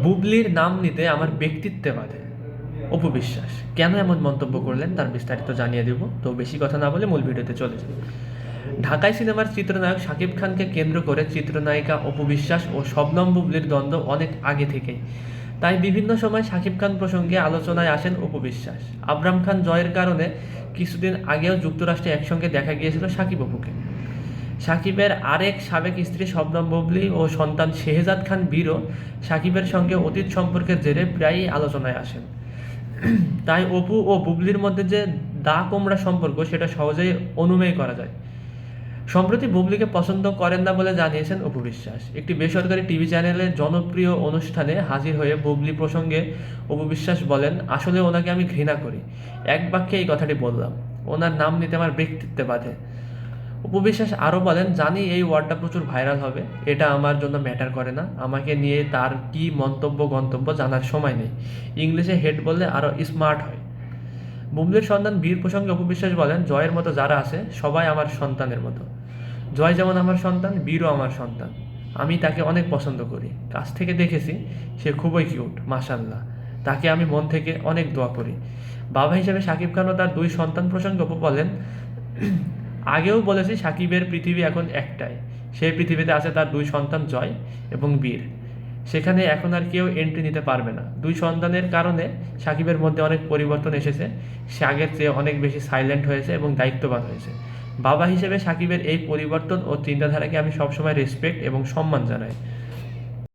বুবলির নাম নিতে আমার ব্যক্তিত্বে বাধে অপু বিশ্বাস কেন এমন মন্তব্য করলেন তার বিস্তারিত জানিয়ে দেব। তো বেশি কথা না বলে মূল ভিডিওতে চলে যাই। ঢাকাই সিনেমার চিত্রনায়ক শাকিব খানকে কেন্দ্র করে চিত্রনায়িকা অপু বিশ্বাস ও শবনম বুবলির দ্বন্দ্ব অনেক আগে থেকেই। তাই বিভিন্ন সময় শাকিব খান প্রসঙ্গে আলোচনায় আসেন অপু বিশ্বাস। আবরাম খান জয়ের কারণে কিছুদিন আগেও যুক্তরাষ্ট্রে একসঙ্গে দেখা গিয়েছিল শাকিব অপুকে। শাকিবের আরেক সাবেক স্ত্রী শবনম বুবলি ও সন্তান শেহজাদ খান বীরও শাকিবের সঙ্গে অতীত সম্পর্কের জেরে প্রায়ই আলোচনায় আসেন। তাই অপু ও বুবলির মধ্যে যে দা কোমড়া সম্পর্ক সেটা সহজেই অনুমেয় করা যায়। সম্প্রতি বুবলিকে পছন্দ করেন না বলে জানিয়েছেন অপু বিশ্বাস। একটি বেসরকারি টিভি চ্যানেলের জনপ্রিয় অনুষ্ঠানে হাজির হয়ে বুবলি প্রসঙ্গে অপু বিশ্বাস বলেন, আসলে ওনাকে আমি ঘৃণা করি। এক বাক্যে এই কথাটি বললাম, ওনার নাম নিতে আমার ব্যক্তিত্বে বাধে। অপু বিশ্বাস আরও বলেন, জানি এই ওয়ার্ডটা প্রচুর ভাইরাল হবে, এটা আমার জন্য ম্যাটার করে না। আমাকে নিয়ে তার কী মন্তব্য গন্তব্য জানার সময় নেই। ইংলিশে হেড বললে আরও স্মার্ট হয়। বুবলির সন্তান বীর প্রসঙ্গে অপু বিশ্বাস বলেন, জয়ের মতো যারা আছে সবাই আমার সন্তানের মতো। জয় যেমন আমার সন্তান, বীরও আমার সন্তান। আমি তাকে অনেক পছন্দ করি, কাছ থেকে দেখেছি, সে খুবই কিউট, মাশাল্লাহ। তাকে আমি মন থেকে অনেক দোয়া করি। বাবা হিসেবে শাকিব খান ও তার দুই সন্তান প্রসঙ্গে অপু বলেন, আগেও বলেছি সাকিবের পৃথিবী এখন একটাই। সেই পৃথিবীতে আছে তার দুই সন্তান জয় এবং বীর। সেখানে এখন আর কেউ এন্ট্রি নিতে পারবে না। দুই সন্তানের কারণে সাকিবের মধ্যে অনেক পরিবর্তন এসেছে। সে আগের চেয়ে অনেক বেশি সাইলেন্ট হয়েছে এবং দায়িত্ববান হয়েছে। বাবা হিসেবে সাকিবের এই পরিবর্তন ও চিন্তাধারাকে আমি সবসময় রেসপেক্ট এবং সম্মান জানাই।